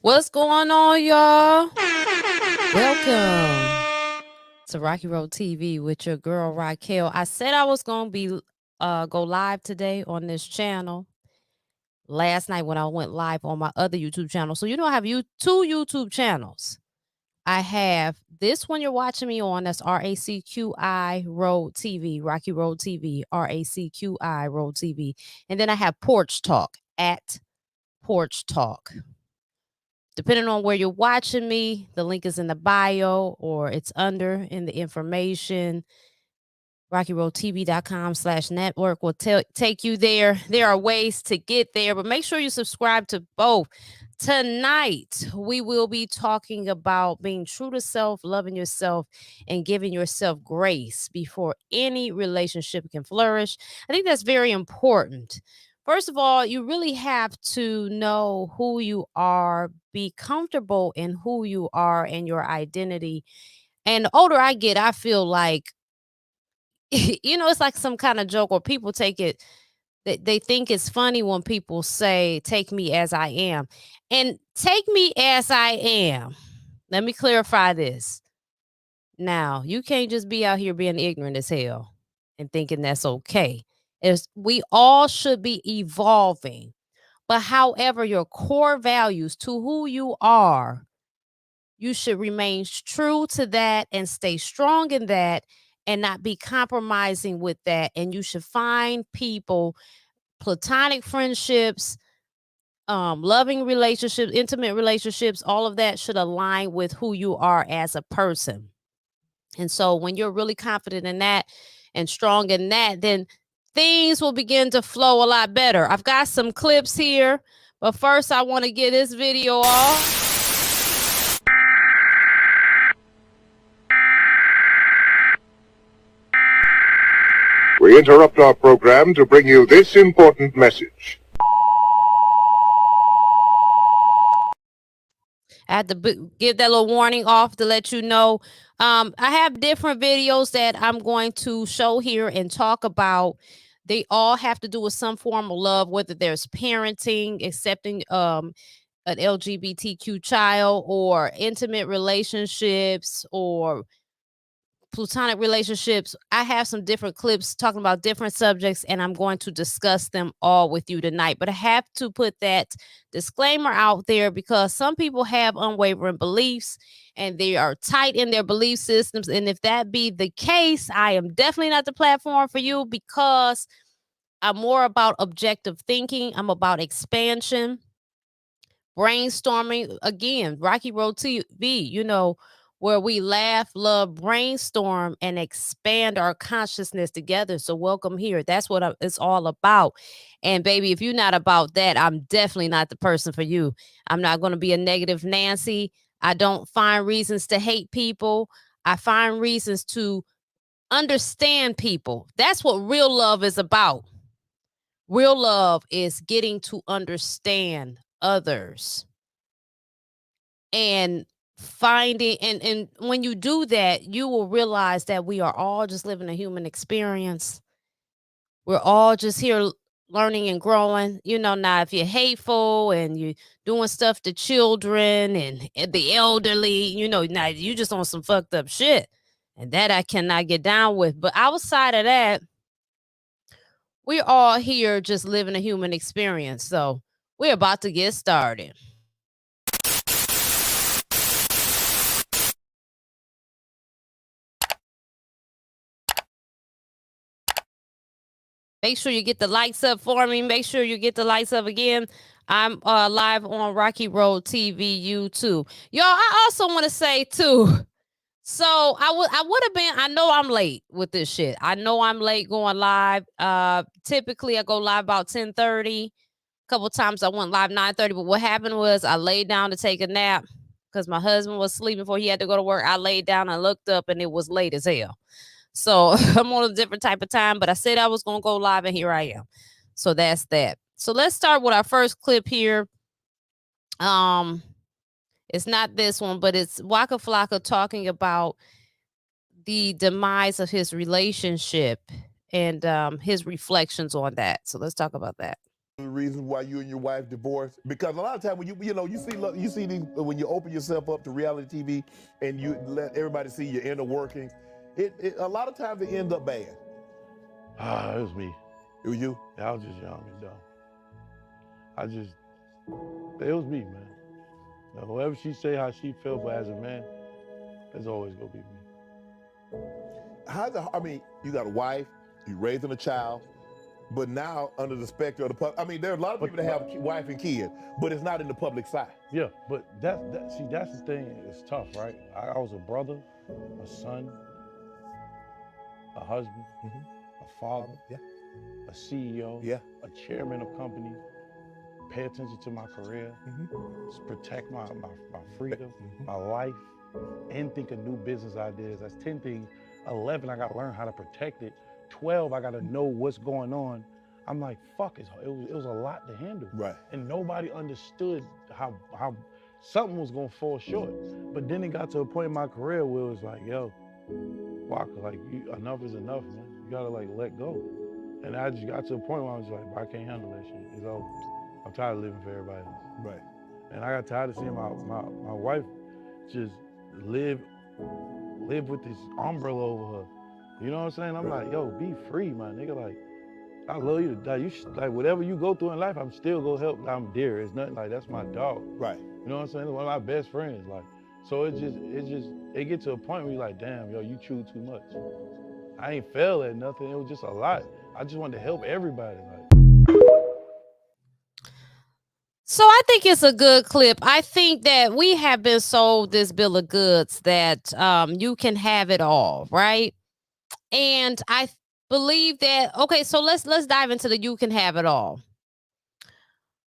What's going on, y'all? Welcome to Racqi Road TV with your girl Racquel. I said I was gonna be go live today on this channel last night when I went live on my other YouTube channel. So I have two YouTube channels. I have this one you're watching me on. That's RACQI Road TV, Racqi Road TV, RACQI Road TV, and then I have Porch Talk at Porch Talk. Depending on where you're watching me, the link is in the bio or it's under in the information. RacquiRoadTV.com/network will take you there. There are ways to get there, but make sure you subscribe to both. Tonight, we will be talking about being true to self, loving yourself, and giving yourself grace before any relationship can flourish. I think that's very important. First of all, you really have to know who you are, be comfortable in who you are and your identity. And the older I get, I feel like it's like some kind of joke, or people take it, they think it's funny when people say, take me as I am. And take me as I am. Let me clarify this. Now, you can't just be out here being ignorant as hell and thinking that's okay. We all should be evolving. But however, your core values to who you are, you should remain true to that and stay strong in that and not be compromising with that. And you should find people, platonic friendships, loving relationships, intimate relationships, all of that should align with who you are as a person. And so when you're really confident in that and strong in that, then things will begin to flow a lot better. I've got some clips here, but first I want to get this video off. We interrupt our program to bring you this important message. I had to give that little warning off to let you know. I have different videos that I'm going to show here and talk about. They all have to do with some form of love, whether there's parenting, accepting an LGBTQ child, or intimate relationships, or platonic relationships. I have some different clips talking about different subjects, and I'm going to discuss them all with you tonight. But I have to put that disclaimer out there because some people have unwavering beliefs and they are tight in their belief systems. And if that be the case, I am definitely not the platform for you, because I'm more about objective thinking. I'm about expansion, brainstorming. Again, Racqi Road TV, where we laugh, love, brainstorm, and expand our consciousness together. So welcome here. That's what it's all about. And baby, if you're not about that, I'm definitely not the person for you. I'm not going to be a negative Nancy. I don't find reasons to hate people. I find reasons to understand people. That's what real love is about. Real love is getting to understand others and finding, and when you do that, you will realize that we are all just living a human experience. We're all just here learning and growing. Now if you're hateful and you're doing stuff to children and the elderly, now you just on some fucked up shit, and that I cannot get down with. But outside of that, we're all here just living a human experience. So we're about to get started. Make sure you get the lights up for me. Make sure you get the lights up again. I'm live on Racqi Road TV YouTube. Y'all, I also want to say too, so I would have been, I know I'm late with this shit. I know I'm late going live. Typically I go live about 10:30. A couple times I went live 9:30, but what happened was I laid down to take a nap because my husband was sleeping before he had to go to work. I laid down and looked up and it was late as hell. So I'm on a different type of time, but I said I was going to go live and here I am. So that's that. So let's start with our first clip here. It's not this one, but it's Waka Flocka talking about the demise of his relationship and his reflections on that. So let's talk about that. The reasons why you and your wife divorced, because a lot of times when you see these, when you open yourself up to reality TV and you let everybody see your inner workings, a lot of times it ends up bad. It was me. It was you? Yeah, I was just young and dumb. It was me, man. Now, whoever she say how she felt, but as a man, it's always gonna be me. You got a wife, you raising a child, but now under the specter of the public, there are a lot of people that have wife and kids, but it's not in the public side. Yeah, but that's the thing. It's tough, right? I was a brother, a son, a husband, a father, a CEO, a chairman of companies. Pay attention to my career, protect my freedom, my life, and think of new business ideas. That's 10 things. 11, I gotta learn how to protect it. 12, I gotta know what's going on. I'm like, fuck, it was a lot to handle. Right. And nobody understood how something was gonna fall short. But then it got to a point in my career where it was like, yo, Walker, like, enough is enough, man. You gotta like let go. And I just got to a point where I was like, I can't handle that shit. It's over. I'm tired of living for everybody else. Right. And I got tired of seeing my wife just live with this umbrella over her. You know what I'm saying? I'm like, yo, be free, my nigga. Like, I love you to die. You like whatever you go through in life, I'm still gonna help. I'm dear. It's nothing like that's my dog. Right. You know what I'm saying? It's one of my best friends. Like, so it gets to a point where you're like, damn, yo, you chew too much. I ain't fail at nothing. It was just a lot. I just wanted to help everybody. Like. So I think it's a good clip. I think that we have been sold this bill of goods that you can have it all, right? And I believe that, okay, so let's dive into the you can have it all.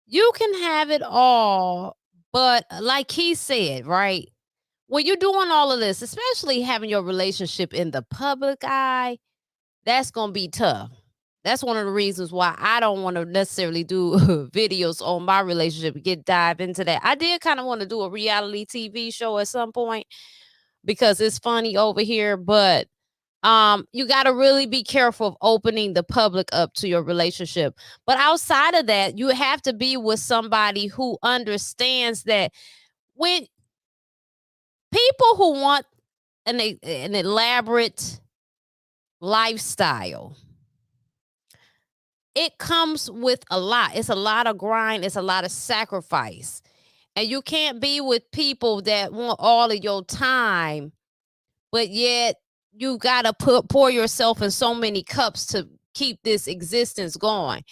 You can have it all, but like he said, right? When you're doing all of this, especially having your relationship in the public eye, that's going to be tough. That's one of the reasons why I don't want to necessarily do videos on my relationship, dive into that. I did kind of want to do a reality TV show at some point because it's funny over here, but you got to really be careful of opening the public up to your relationship. But outside of that, you have to be with somebody who understands that when people who want an elaborate lifestyle, it comes with a lot. It's a lot of grind. It's a lot of sacrifice. And you can't be with people that want all of your time, but yet you got to pour yourself in so many cups to keep this existence going.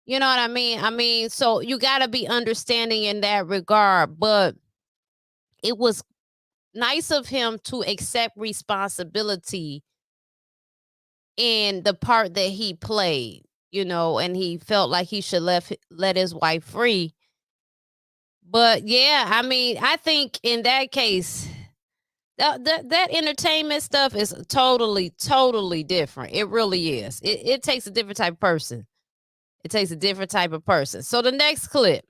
You know what I mean? So you got to be understanding in that regard. But it was nice of him to accept responsibility in the part that he played. And he felt like he should let his wife free. But yeah, I think in that case, that entertainment stuff is totally different. It really is. It takes a different type of person. It takes a different type of person. So the next clip.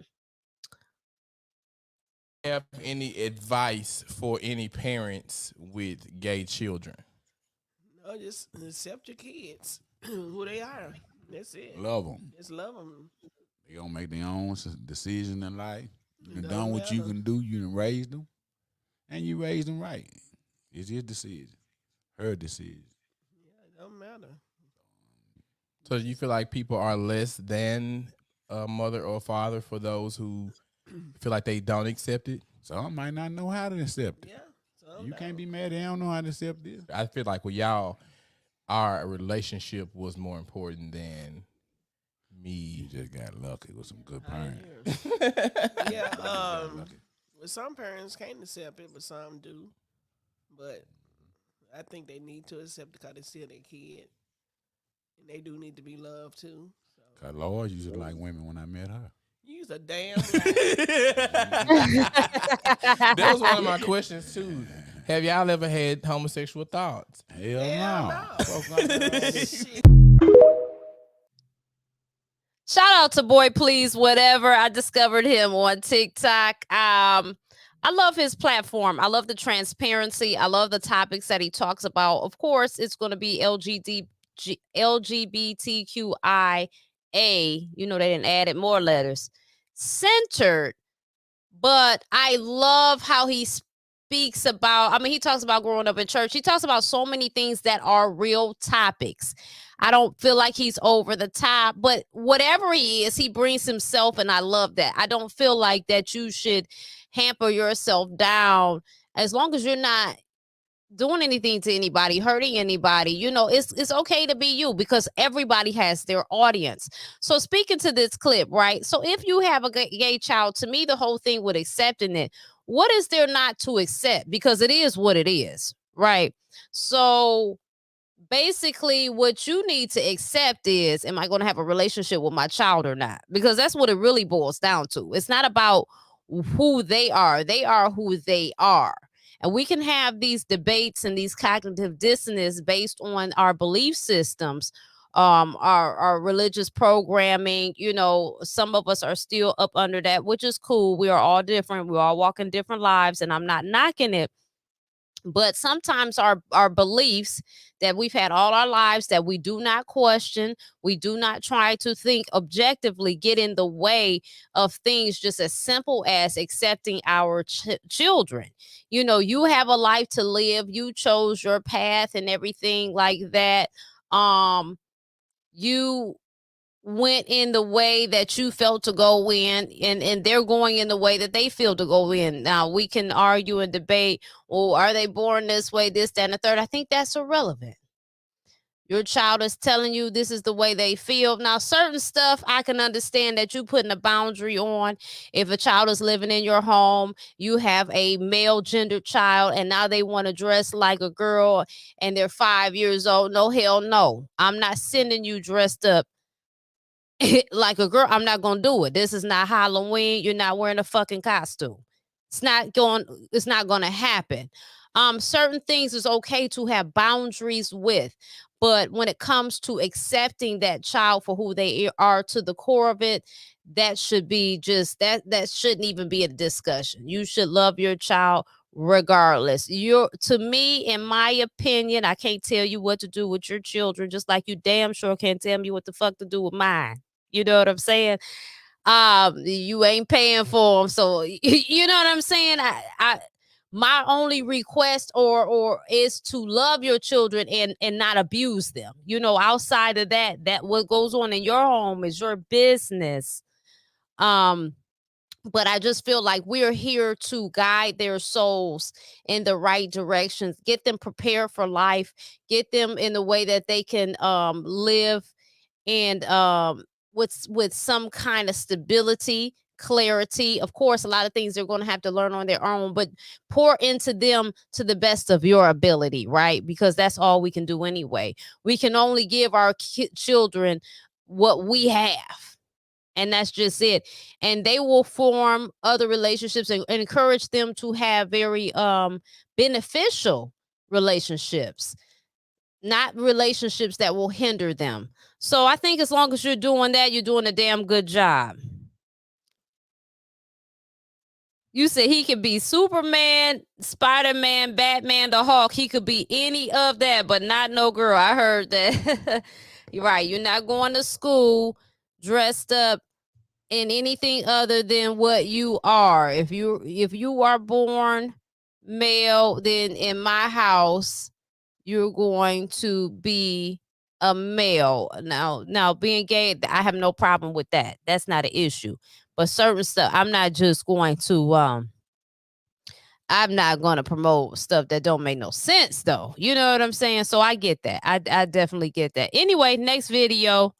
Have any advice for any parents with gay children? No, just accept your kids, who they are. That's it. Love them. Just love them. They gonna make their own decision in life. You done Don't what you matter. can do. You done raised them, and you raised them right. It's his decision, her decision. Yeah, it don't matter. So do you feel like people are less than a mother or father for those who feel like they don't accept it? Some might not know how to accept it. Yeah. You can't be mad they don't know how to accept this. I feel like with y'all, our relationship was more important than You me. just got lucky with some good parents. Yeah. Lucky. Well, some parents can't accept it, but some do. But I think they need to accept it because they still their kid, and they do need to be loved too. So. Cause Lord used to like women when I met her. You's a damn. That was one of my questions too. Have y'all ever had homosexual thoughts? Hell no. Shout out to Boy Please Whatever. I discovered him on TikTok. I love his platform. I love the transparency. I love the topics that he talks about. Of course, it's going to be LGBTQI A, you know, they didn't added more letters, centered. But I love how he speaks about, I mean, he talks about growing up in church. He talks about so many things that are real topics. I don't feel like he's over the top, but whatever he is, he brings himself, and I love that. I don't feel like that you should hamper yourself down as long as you're not doing anything to anybody, hurting anybody. You know, it's okay to be you, because everybody has their audience. So speaking to this clip, right? So if you have a gay child, to me, the whole thing with accepting it, what is there not to accept? Because it is what it is, right? So basically what you need to accept is, am I going to have a relationship with my child or not? Because that's what it really boils down to. It's not about who they are. They are who they are. And we can have these debates and these cognitive dissonance based on our belief systems, our religious programming. You know, some of us are still up under that, which is cool. We are all different. We're all walking different lives, and I'm not knocking it. But sometimes our beliefs that we've had all our lives that we do not question, we do not try to think objectively, get in the way of things just as simple as accepting our children. You know, you have a life to live. You chose your path and everything like that. You went in the way that you felt to go in, and they're going in the way that they feel to go in. Now we can argue and debate, oh, are they born this way, this, that, and the third? I think that's irrelevant. Your child is telling you this is the way they feel. Now, certain stuff I can understand that you putting a boundary on. If a child is living in your home, you have a male gendered child, and now they want to dress like a girl and they're 5 years old. No, hell no. I'm not sending you dressed up like a girl. I'm not gonna do it. This is not Halloween. You're not wearing a fucking costume. It's not gonna happen. Certain things is okay to have boundaries with, but when it comes to accepting that child for who they are to the core of it, that should be just that shouldn't even be a discussion. You should love your child regardless. To me, in my opinion, I can't tell you what to do with your children, just like you damn sure can't tell me what the fuck to do with mine. You know what I'm saying? You ain't paying for them, so you know what I'm saying. My only request or is to love your children and not abuse them. You know, outside of that what goes on in your home is your business. But I just feel like we're here to guide their souls in the right directions, get them prepared for life, get them in the way that they can live and with some kind of stability, clarity. Of course, a lot of things they're going to have to learn on their own, but pour into them to the best of your ability, right? Because that's all we can do anyway. We can only give our children what we have, and that's just it. And they will form other relationships and encourage them to have very beneficial relationships, not relationships that will hinder them. So I think as long as you're doing that, you're doing a damn good job. You said he could be Superman, Spider-Man, Batman, the Hulk. He could be any of that, but not no girl. I heard that. You're right. You're not going to school dressed up in anything other than what you are. If you are born male, then in my house, you're going to be a male. Now being gay, I have no problem with that. That's not an issue. But certain stuff, I'm not just going to I'm not going to promote stuff that don't make no sense though. You know what I'm saying? So I get that. I definitely get that. Anyway, next video.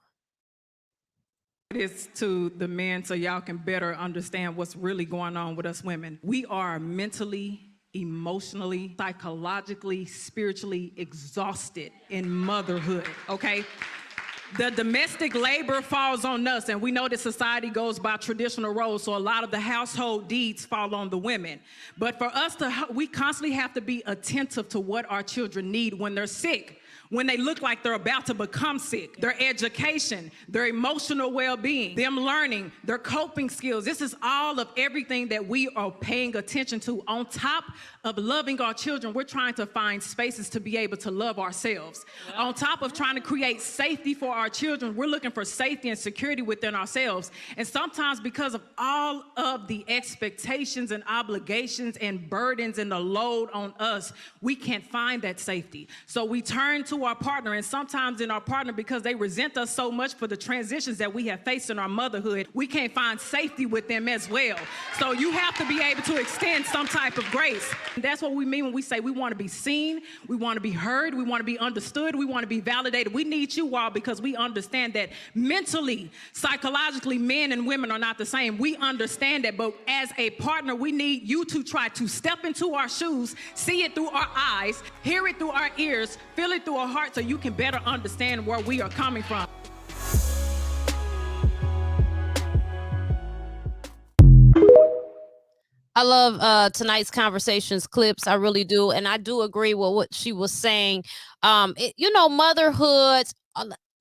This to the men so y'all can better understand what's really going on with us women. We are mentally, emotionally, psychologically, spiritually exhausted in motherhood, okay? The domestic labor falls on us, and we know that society goes by traditional roles, so a lot of the household deeds fall on the women. But for us we constantly have to be attentive to what our children need when they're sick, when they look like they're about to become sick, their education, their emotional well-being, them learning, their coping skills. This is all of everything that we are paying attention to. On top of loving our children, we're trying to find spaces to be able to love ourselves. On top of trying to create safety for our children, we're looking for safety and security within ourselves. And sometimes because of all of the expectations and obligations and burdens and the load on us, we can't find that safety. So we turn to our partner, and sometimes in our partner, because they resent us so much for the transitions that we have faced in our motherhood, we can't find safety with them as well. So you have to be able to extend some type of grace. And that's what we mean when we say we want to be seen, we want to be heard, we want to be understood, we want to be validated. We need you all because we understand that mentally, psychologically, men and women are not the same. We understand that, but as a partner, we need you to try to step into our shoes, see it through our eyes, hear it through our ears, feel it through our heart so you can better understand where we are coming from. I love tonight's conversations clips. I really do. And I do agree with what she was saying. Motherhood,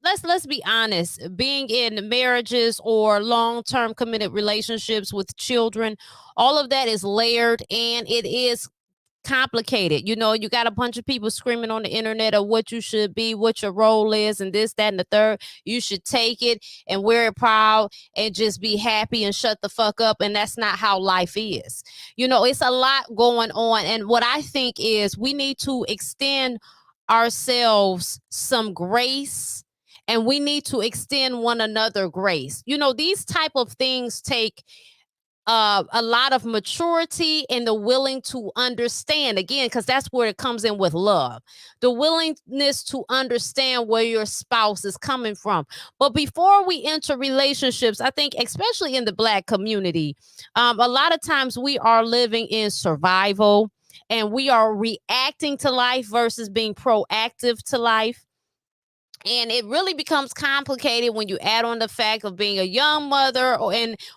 let's be honest, being in marriages or long-term committed relationships with children, all of that is layered and it is complicated. You got a bunch of people screaming on the internet of what you should be, what your role is, and this, that, and the third. You should take it and wear it proud and just be happy and shut the fuck up. And that's not how life is. It's a lot going on. And what I think is we need to extend ourselves some grace, and we need to extend one another grace. These type of things take a lot of maturity and the willing to understand, again, because that's where it comes in with love, the willingness to understand where your spouse is coming from. But before we enter relationships, I think especially in the Black community, a lot of times we are living in survival and we are reacting to life versus being proactive to life. And it really becomes complicated when you add on the fact of being a young mother,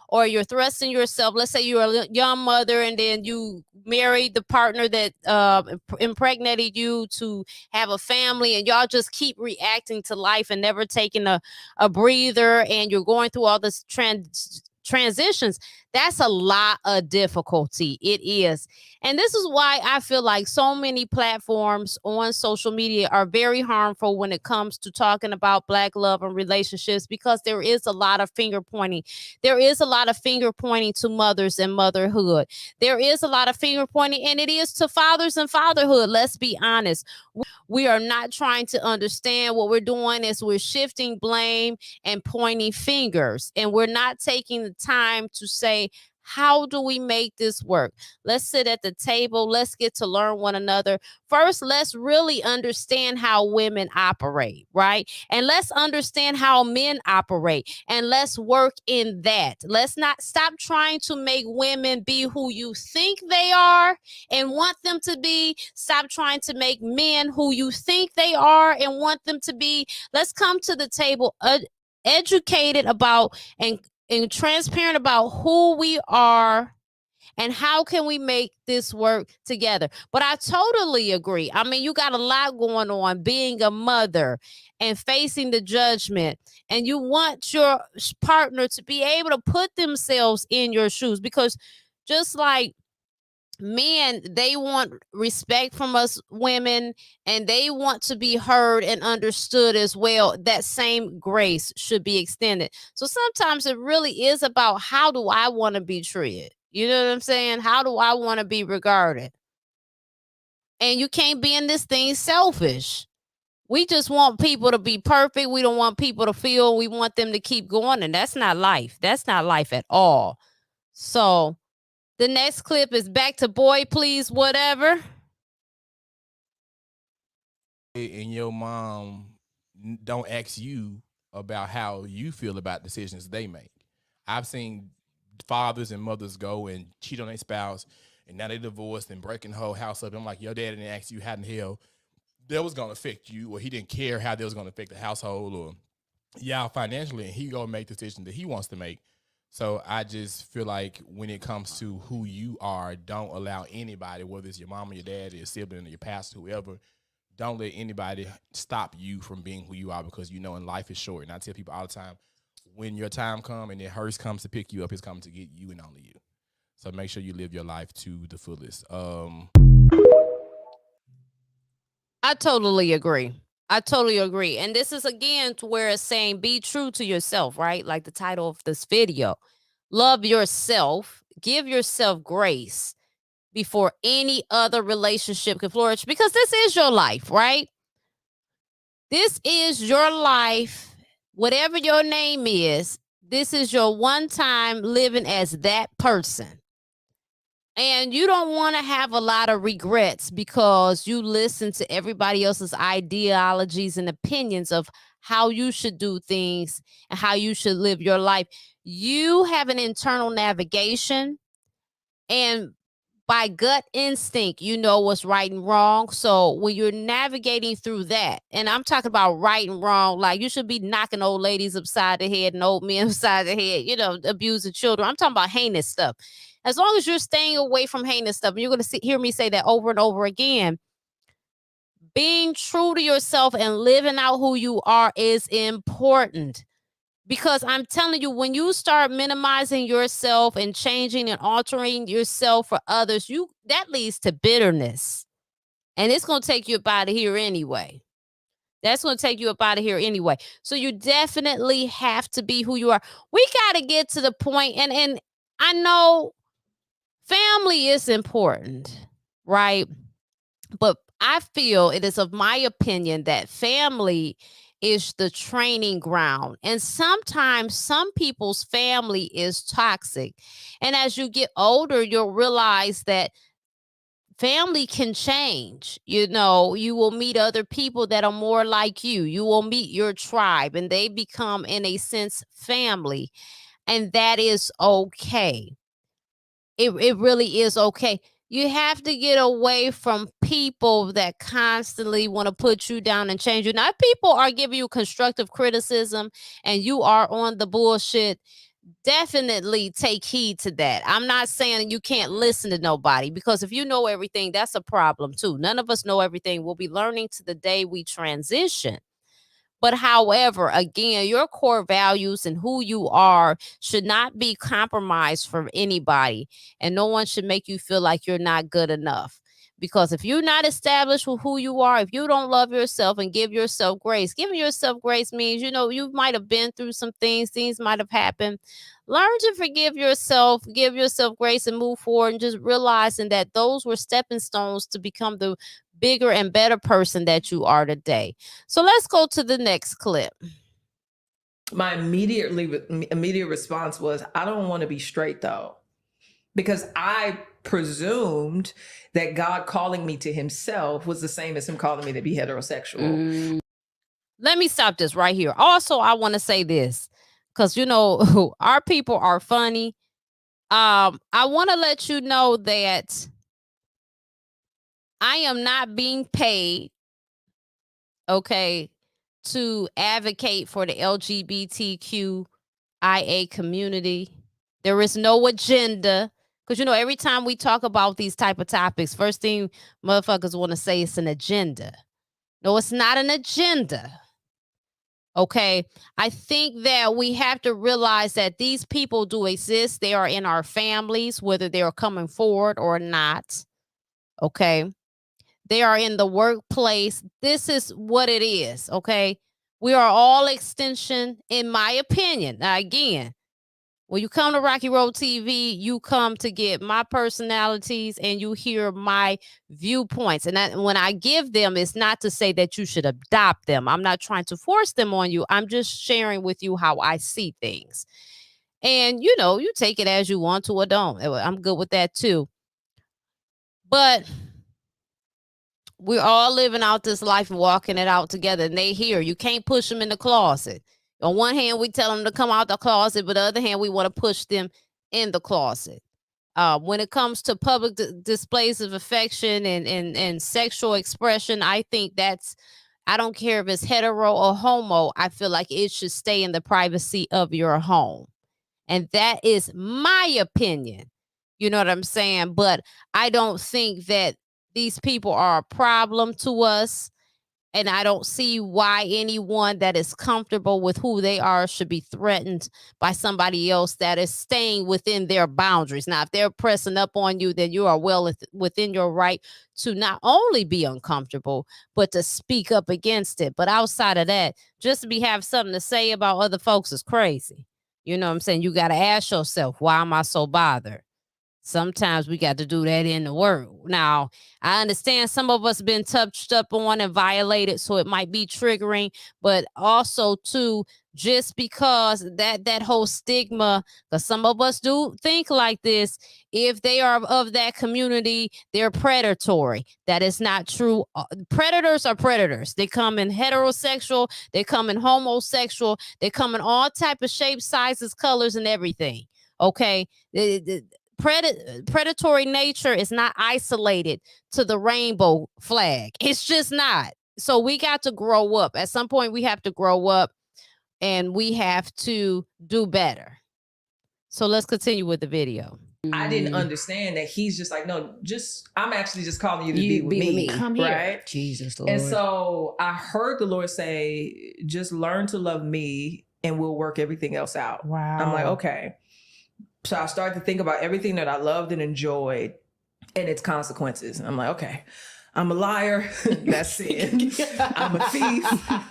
or you're thrusting yourself. Let's say you're a young mother and then you married the partner that impregnated you to have a family, and y'all just keep reacting to life and never taking a breather, and you're going through all this transitions. That's a lot of difficulty. It is. And this is why I feel like so many platforms on social media are very harmful when it comes to talking about Black love and relationships, because there is a lot of finger pointing. There is a lot of finger pointing to mothers and motherhood. There is a lot of finger pointing, and it is to fathers and fatherhood. Let's be honest. We are not trying to understand. What we're doing is we're shifting blame and pointing fingers, and we're not taking the time to say, how do we make this work? Let's sit at the table. Let's get to learn one another. First, let's really understand how women operate, right? And let's understand how men operate, and let's work in that. Let's not stop trying to make women be who you think they are and want them to be. Stop trying to make men who you think they are and want them to be. Let's come to the table educated about and transparent about who we are and how can we make this work together. But I totally agree. I mean, you got a lot going on being a mother and facing the judgment, and you want your partner to be able to put themselves in your shoes, because just like men, they want respect from us women, and they want to be heard and understood as well. That same grace should be extended. So sometimes it really is about, how do I want to be treated? You know what I'm saying? How do I want to be regarded? And you can't be in this thing selfish. We just want people to be perfect. We don't want people to feel we want them to keep going. And that's not life. That's not life at all. So the next clip is back to Boy Please Whatever. And your mom don't ask you about how you feel about decisions they make. I've seen fathers and mothers go and cheat on their spouse, and now they divorced and breaking the whole house up. I'm like, your dad didn't ask you how in the hell that was going to affect you, or he didn't care how that was going to affect the household or y'all financially, and he going to make the decision that he wants to make. So I just feel like when it comes to who you are, don't allow anybody, whether it's your mom or your dad, your sibling or your pastor, whoever, don't let anybody stop you from being who you are, because you know, in life is short. And I tell people all the time, when your time comes and the hearse comes to pick you up, it's coming to get you and only you. So make sure you live your life to the fullest. I totally agree. I totally agree. And this is again to where it's saying be true to yourself, right? Like the title of this video. Love yourself. Give yourself grace before any other relationship can flourish, because this is your life, right? This is your life. Whatever your name is, this is your one time living as that person. And you don't want to have a lot of regrets because you listen to everybody else's ideologies and opinions of how you should do things and how you should live your life. You have an internal navigation, and by gut instinct, you know what's right and wrong. So when you're navigating through that, and I'm talking about right and wrong, like you should be knocking old ladies upside the head and old men upside the head, you know, abusing children. I'm talking about heinous stuff. As long as you're staying away from heinous stuff, and you're going to hear me say that over and over again, being true to yourself and living out who you are is important. Because I'm telling you, when you start minimizing yourself and changing and altering yourself for others, that leads to bitterness. And it's going to take you up out of here anyway. That's going to take you up out of here anyway. So you definitely have to be who you are. We got to get to the point, and I know family is important, right? But I feel it is of my opinion that family is the training ground. And sometimes some people's family is toxic. And as you get older, you'll realize that family can change. You know, you will meet other people that are more like you. You will meet your tribe, and they become, in a sense, family. And that is okay. It really is okay. You have to get away from people that constantly want to put you down and change you. Now, if people are giving you constructive criticism and you are on the bullshit, definitely take heed to that. I'm not saying you can't listen to nobody, because if you know everything, that's a problem too. None of us know everything. We'll be learning to the day we transition. But however, again, your core values and who you are should not be compromised from anybody. And no one should make you feel like you're not good enough. Because if you're not established with who you are, if you don't love yourself and give yourself grace, giving yourself grace means, you know, you might have been through some things might have happened. Learn to forgive yourself, give yourself grace, and move forward, and just realizing that those were stepping stones to become the bigger and better person that you are today. So let's go to the next clip. My immediate response was, I don't want to be straight though, because I presumed that God calling me to himself was the same as him calling me to be heterosexual. Let me stop this right here. Also, I want to say this, because, you know, our people are funny. I want to let you know that I am not being paid, okay, to advocate for the LGBTQIA community. There is no agenda. Because, you know, every time we talk about these type of topics, first thing motherfuckers want to say is an agenda. No, it's not an agenda. Okay, I think that we have to realize that these people do exist. They are in our families, whether they are coming forward or not. Okay, they are in the workplace. This is what it is. Okay, we are all extension, in my opinion. Now, again, when you come to Racqi Road TV, you come to get my personalities and you hear my viewpoints. And when I give them, it's not to say that you should adopt them. I'm not trying to force them on you. I'm just sharing with you how I see things. And, you know, you take it as you want to or don't. I'm good with that too. But we're all living out this life and walking it out together. And they here. You can't push them in the closet. On one hand, we tell them to come out the closet, but on the other hand, we want to push them in the closet. When it comes to public displays of affection and sexual expression, I think I don't care if it's hetero or homo, I feel like it should stay in the privacy of your home. And that is my opinion. You know what I'm saying? But I don't think that these people are a problem to us. And I don't see why anyone that is comfortable with who they are should be threatened by somebody else that is staying within their boundaries. Now, if they're pressing up on you, then you are well within your right to not only be uncomfortable, but to speak up against it. But outside of that, just to have something to say about other folks is crazy. You know what I'm saying? You got to ask yourself, why am I so bothered? Sometimes we got to do that in the world. Now, I understand some of us been touched up on and violated, so it might be triggering, but also too, just because that whole stigma, because some of us do think like this, if they are of that community, they're predatory. That is not true. Predators are predators. They come in heterosexual, they come in homosexual, they come in all type of shapes, sizes, colors, and everything. Okay. Predatory nature is not isolated to the rainbow flag. It's just not. So we got to grow up. At some point, we have to grow up and we have to do better. So let's continue with the video. I didn't understand that he's just like, no, I'm actually just calling you to be with me. Come here. Right? Jesus, Lord. And so I heard the Lord say, just learn to love me and we'll work everything else out. Wow. I'm like, okay. So I started to think about everything that I loved and enjoyed and its consequences. And I'm like, okay, I'm a liar. That's sin. I'm a thief.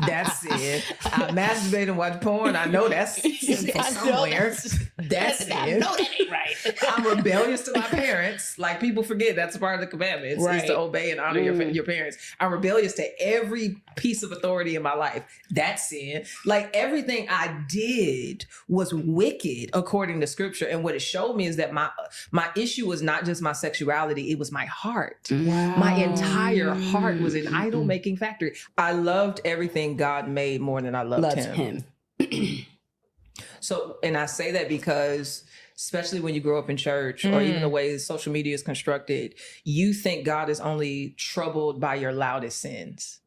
That's sin. I masturbate and watch porn. I know that's sinful somewhere. That's sin. I know that ain't right. I'm rebellious to my parents. Like, people forget that's a part of the commandments, is to obey and honor your parents. I'm rebellious to every piece of authority in my life. That's sin. Like, everything I did was wicked according to scripture. And what it showed me is that my issue was not just my sexuality, it was my heart. Wow. My entire heart was an idol making factory. I loved everything God made more than I loved him. So, and I say that because, especially when you grow up in church or even the way social media is constructed, you think God is only troubled by your loudest sins.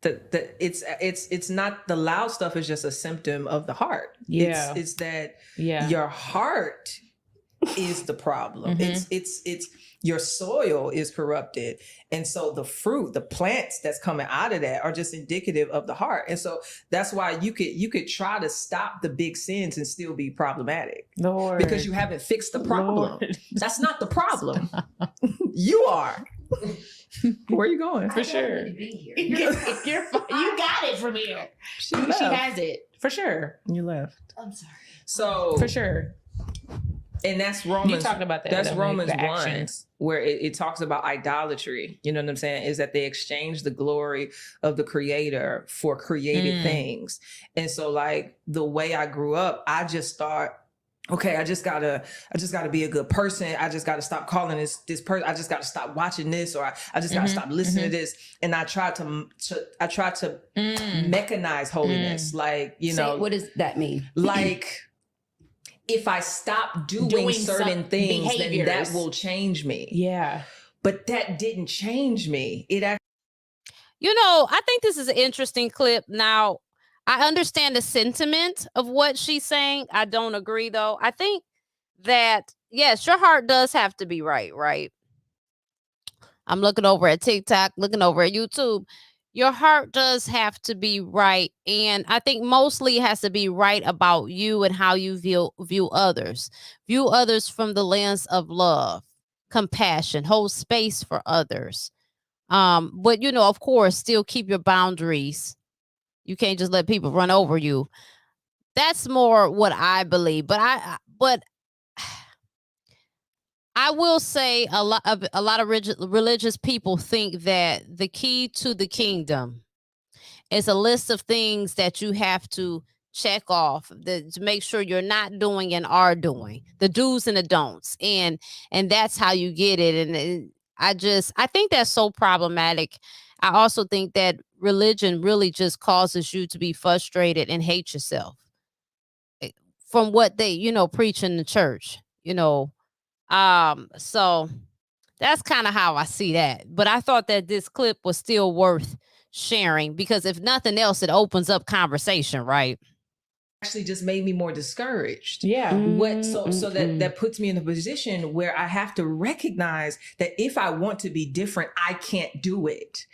It's not, the loud stuff is just a symptom of the heart. Yeah. It's that your heart is the problem. It's your soil is corrupted. And so the fruit, the plants that's coming out of that are just indicative of the heart. And so that's why you could try to stop the big sins and still be problematic. Lord. Because you haven't fixed the problem. Lord. That's not the problem. You are. Where are you going? For sure. You got it from here. She has it. For sure. You left. I'm sorry. So for sure. And that's Romans. You talked about that. That's Romans 1, actions. where it talks about idolatry. You know what I'm saying? Is that they exchange the glory of the creator for created things. And so, like, the way I grew up, I just thought, okay, I just gotta be a good person. I just gotta stop calling this person. I just gotta stop watching this, or I just gotta stop listening to this. And I tried to mechanize holiness. Like, you know, what does that mean? Like, if I stop doing certain things, then that will change me. Yeah. But that didn't change me. It actually, you know, I think this is an interesting clip. Now, I understand the sentiment of what she's saying. I don't agree, though. I think that, yes, your heart does have to be right, right? I'm looking over at TikTok, looking over at YouTube. Your heart does have to be right. And I think mostly it has to be right about you and how you view others. View others from the lens of love, compassion, hold space for others. But, you know, of course, still keep your boundaries. You can't just let people run over you. That's more what I believe. But I will say a lot of religious people think that the key to the kingdom is a list of things that you have to check off to make sure you're not doing and are doing, the do's and the don'ts, and that's how you get it. And I think that's so problematic. I also think that religion really just causes you to be frustrated and hate yourself from what they, you know, preach in the church, you know. So that's kind of how I see that. But I thought that this clip was still worth sharing because if nothing else, it opens up conversation, right? actually just made me more discouraged. Yeah. So that puts me in a position where I have to recognize that if I want to be different, I can't do it.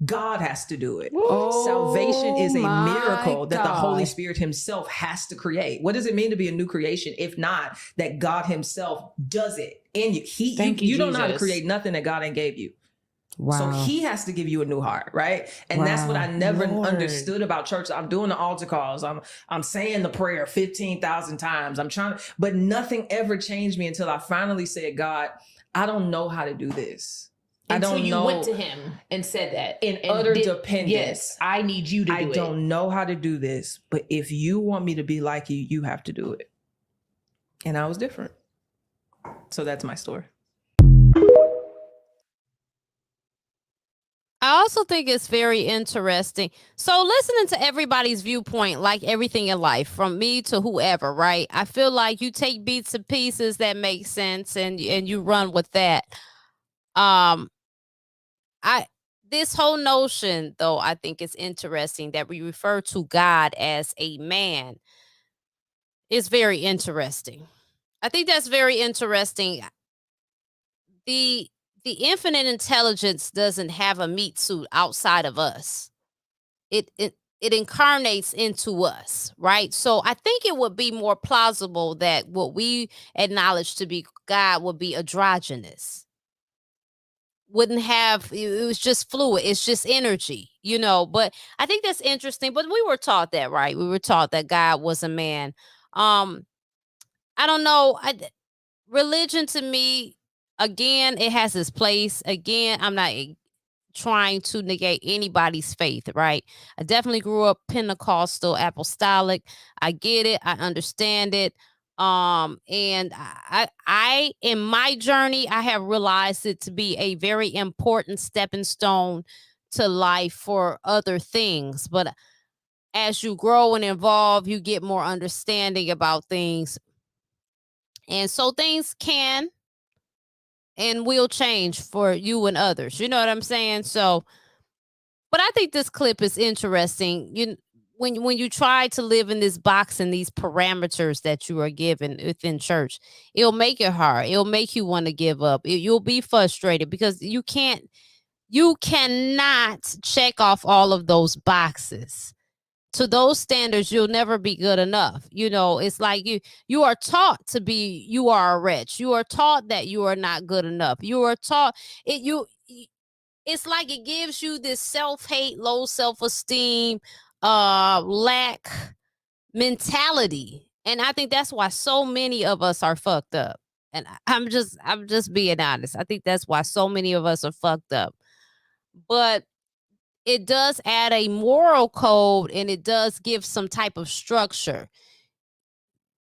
God has to do it. Oh, Salvation is a my miracle that the Holy God. Spirit himself has to create. What does it mean to be a new creation if not that God himself does it in you? You don't know how to create nothing that God ain't gave you. Wow. So he has to give you a new heart, right? And that's what I never understood about church. I'm doing the altar calls. I'm saying the prayer 15,000 times. I'm trying, but nothing ever changed me until I finally said, God, I don't know how to do this. Until you went to him and said that. In utter dependence. Yes, I need you to do it. I don't know how to do this, but if you want me to be like you, you have to do it. And I was different. So that's my story. I also think it's very interesting. So listening to everybody's viewpoint, like everything in life, from me to whoever, right? I feel like you take bits and pieces that make sense and you run with that. This whole notion, though, I think it's interesting that we refer to God as a man is very interesting. I think that's very interesting. The infinite intelligence doesn't have a meat suit outside of us. It incarnates into us, right? So I think it would be more plausible that what we acknowledge to be God would be androgynous. Wouldn't have, it was just fluid. It's just energy, but I think that's interesting. But we were taught that, right? We were taught that God was a man. I don't know. Religion to me, again, it has its place. Again, I'm not trying to negate anybody's faith, right? I definitely grew up Pentecostal, apostolic. I get it. I understand it. And I in my journey, I have realized it to be a very important stepping stone to life for other things. But as you grow and evolve, you get more understanding about things. And so things can and will change for you and others. You know what I'm saying? So, but I think this clip is interesting. When you try to live in this box and these parameters that you are given within church, it'll make it hard. It'll make you want to give up. You'll be frustrated because you cannot check off all of those boxes. To those standards, you'll never be good enough. It's like you are taught to be, you are a wretch. You are taught that you are not good enough. You are taught it's like it gives you this self-hate, low self-esteem, lack mentality. And I think that's why so many of us are fucked up. And I'm just being honest. I think that's why so many of us are fucked up. But it does add a moral code and it does give some type of structure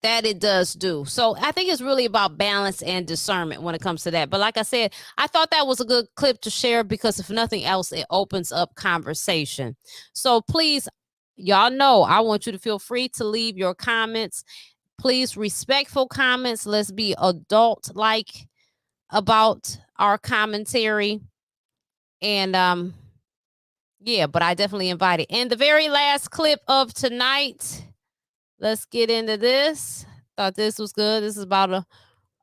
that it does do. So I think it's really about balance and discernment when it comes to that. But like I said, I thought that was a good clip to share because if nothing else, it opens up conversation. So please, y'all know, I want you to feel free to leave your comments. Please, respectful comments. Let's be adult-like about our commentary. And yeah, but I definitely invite it. And the very last clip of tonight, let's get into this. Thought this was good. This is about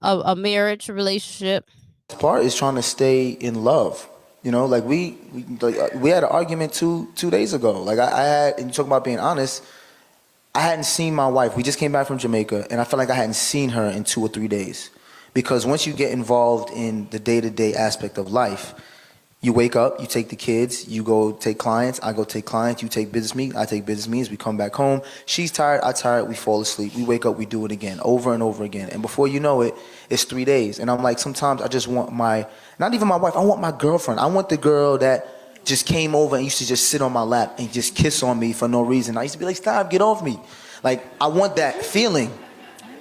a marriage, relationship. Part is trying to stay in love. Like we had an argument two days ago. Like I had, and you talk about being honest, I hadn't seen my wife. We just came back from Jamaica, and I felt like I hadn't seen her in 2 or 3 days. Because once you get involved in the day-to-day aspect of life, you wake up, you take the kids, you go take clients, I go take clients, you take business meetings, I take business meetings, we come back home. She's tired, I'm tired, we fall asleep. We wake up, we do it again, over and over again. And before you know it, it's 3 days. And I'm like, sometimes I just want not even my wife, I want my girlfriend. I want the girl that just came over and used to just sit on my lap and just kiss on me for no reason. I used to be like, stop, get off me. Like, I want that feeling.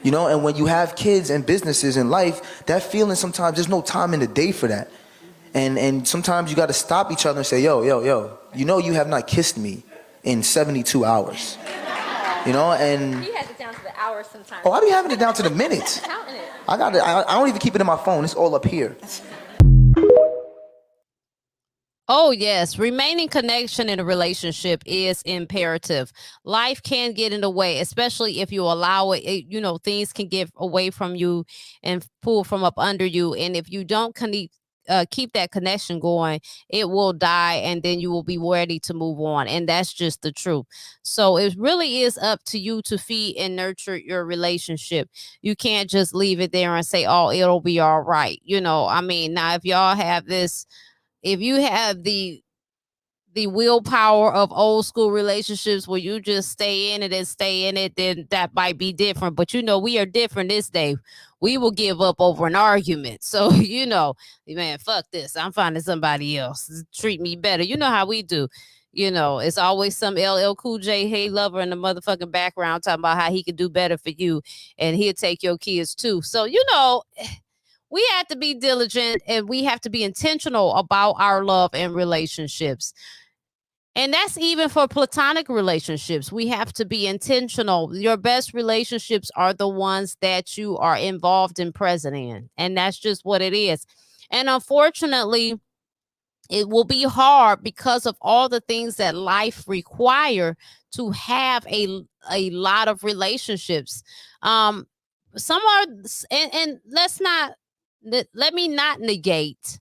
And when you have kids and businesses in life, that feeling sometimes, there's no time in the day for that. And sometimes you got to stop each other and say, yo, you have not kissed me in 72 hours. And he has it down to the hours sometimes. Oh, I be having it down to the minutes. Counting it. I don't even keep it in my phone. It's all up here. Oh, yes. Remaining connection in a relationship is imperative. Life can get in the way, especially if you allow it. Things can get away from you and pull from up under you. And if you don't keep that connection going, it will die, and then you will be ready to move on. And that's just the truth. So it really is up to you to feed and nurture your relationship. You can't just leave it there and say, oh, it'll be all right. You know, I mean, now if y'all have this, if you have the willpower of old school relationships where you just stay in it and stay in it, then that might be different. But you know, we are different this day. We will give up over an argument. So, you know, man, fuck this. I'm finding somebody else. Treat me better. You know how we do. You know, it's always some LL Cool J, hey lover in the motherfucking background talking about how he could do better for you and he'll take your kids too. So, you know, we have to be diligent and we have to be intentional about our love and relationships. And that's even for platonic relationships. We have to be intentional. Your best relationships are the ones that you are involved and present in. And that's just what it is. And unfortunately, it will be hard because of all the things that life require to have a lot of relationships. Some are, and let me not negate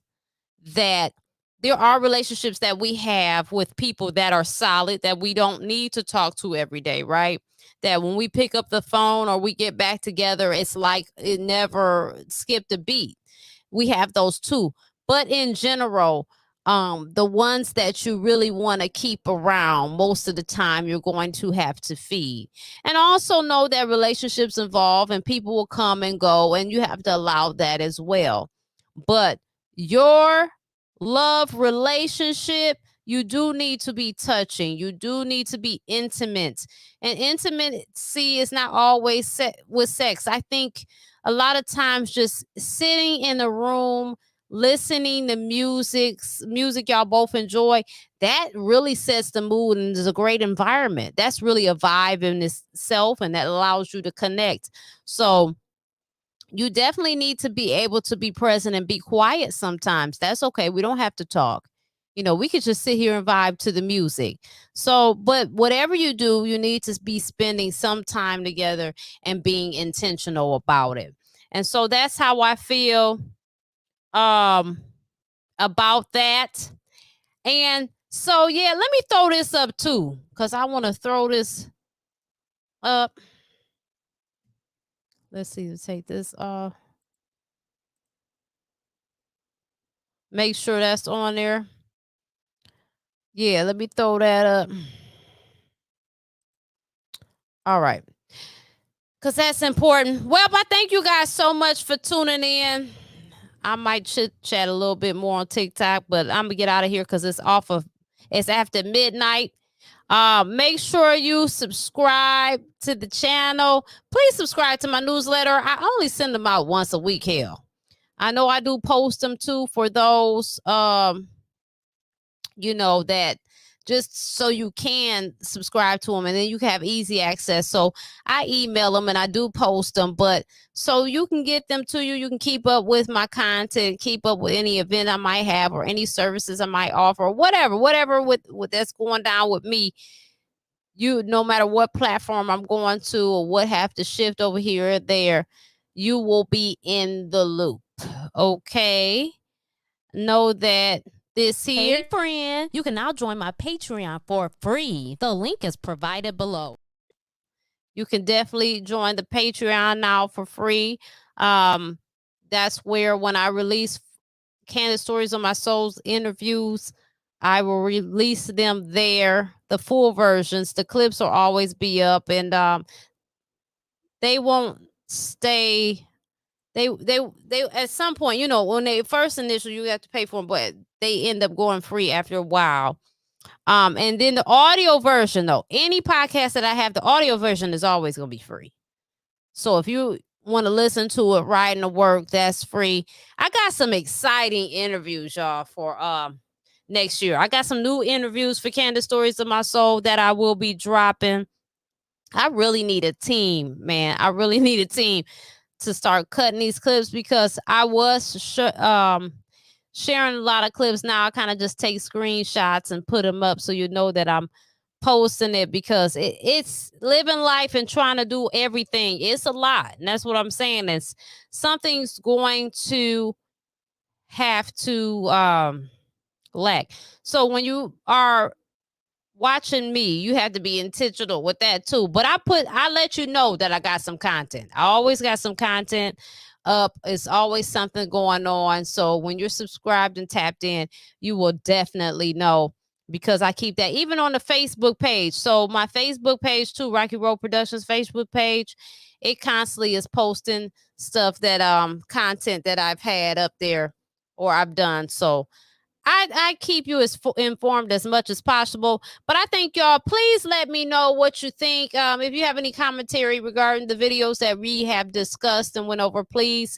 that there are relationships that we have with people that are solid, that we don't need to talk to every day, right? That when we pick up the phone or we get back together, it's like it never skipped a beat. We have those too. But in general, the ones that you really want to keep around, most of the time you're going to have to feed. And also know that relationships involve and people will come and go, and you have to allow that as well. But your love relationship, you do need to be touching. You do need to be intimate. And intimacy is not always with sex. I think a lot of times just sitting in a room, listening to music y'all both enjoy, that really sets the mood and is a great environment. That's really a vibe in itself, and that allows you to connect. So you definitely need to be able to be present and be quiet sometimes. That's okay. We don't have to talk. You know, we could just sit here and vibe to the music. So, but whatever you do, you need to be spending some time together and being intentional about it. And so that's how I feel about that. And so, yeah, let me throw this up too, because I want to throw this up. Let's see, to take this off. Make sure that's on there. Yeah, let me throw that up. All right. Because that's important. Well, I thank you guys so much for tuning in. I might chit-chat a little bit more on TikTok, but I'm going to get out of here because it's after midnight. Make sure you subscribe to the channel. Please subscribe to my newsletter. I only send them out once a week, hell. I know I do post them too for those, you know, that just so you can subscribe to them and then you can have easy access. So I email them and I do post them, but so you can get them to you. You can keep up with my content, keep up with any event I might have or any services I might offer, or whatever with that's going down with me. You, no matter what platform I'm going to or what have to shift over here or there, you will be in the loop. Okay. Know that this here. Hey friend, you can now join my Patreon for free. The link is provided below. You can definitely join the Patreon now for free. That's where when I release Candid Stories of My Soul's interviews, I will release them there. The full versions, the clips will always be up, and they won't stay. They at some point, you know, when they first initial, you have to pay for them, but they end up going free after a while. And then the audio version, though, any podcast that I have, the audio version is always going to be free. So if you want to listen to it riding to work, that's free. I got some exciting interviews, y'all, for next year. I got some new interviews for Candid Stories of My Soul that I will be dropping. I really need a team, man. I really need a team to start cutting these clips because I was sharing a lot of clips. Now I kind of just take screenshots and put them up so you know that I'm posting it, because it's living life and trying to do everything. It's a lot, and that's what I'm saying. Is something's going to have to lack. So when you are watching me, you have to be intentional with that too. But I let you know that I got some content. I always got some content up. It's always something going on. So when you're subscribed and tapped in, you will definitely know, because I keep that even on the Facebook page. So my Facebook page too, Racqi Road Productions Facebook page, it constantly is posting stuff that content that I've had up there or I've done. So I keep you as informed as much as possible. But I think y'all, please let me know what you think. If you have any commentary regarding the videos that we have discussed and went over, please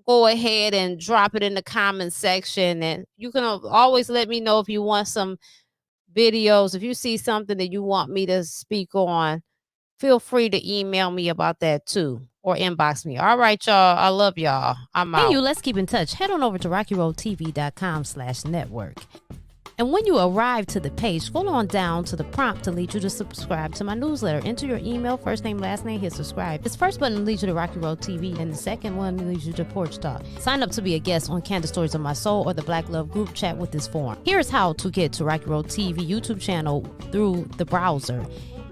go ahead and drop it in the comment section. And you can always let me know if you want some videos. If you see something that you want me to speak on, feel free to email me about that too, or inbox me. All right, y'all. I love y'all. I'm out. Hey, you, let's keep in touch. Head on over to RacquiRoadTV.com/network. And when you arrive to the page, scroll on down to the prompt to lead you to subscribe to my newsletter. Enter your email, first name, last name, hit subscribe. This first button leads you to Racqi Road TV, and the second one leads you to Porch Talk. Sign up to be a guest on Candace Stories of My Soul or the Black Love group chat with this form. Here's how to get to Racqi Road TV YouTube channel through the browser,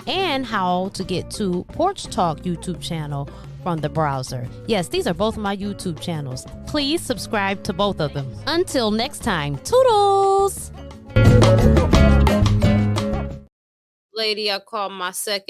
and how to get to Porch Talk YouTube channel from the browser. Yes, these are both my YouTube channels. Please subscribe to both of them. Until next time, toodles! Lady, I called my second